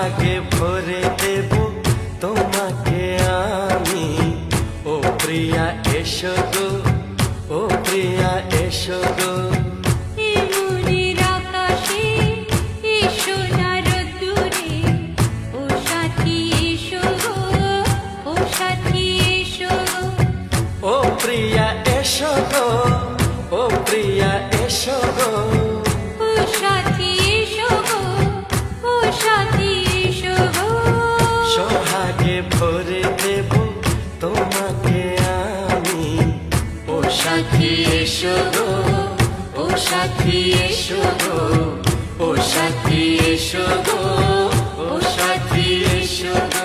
সোহাগে ভরে দেব তোমাকে আমি। ও প্রিয়া এসো গো, ও প্রিয়া এসো গো। মনের আকাশে এসো না রোদ্দুরে, ও সাথী এসো গো, ও সাথী এসো গো। ও প্রিয়া এসো গো, ও প্রিয়া এসো গো। ও সাথী এসো গো, ও সাথী এসো গো। সোহাগে ভরে দেব তোমাকে আমি। ও সাথী এসো গো, ও সাথী এসো গো। ও সাথী এসো গো, ও সাথী এসো গো।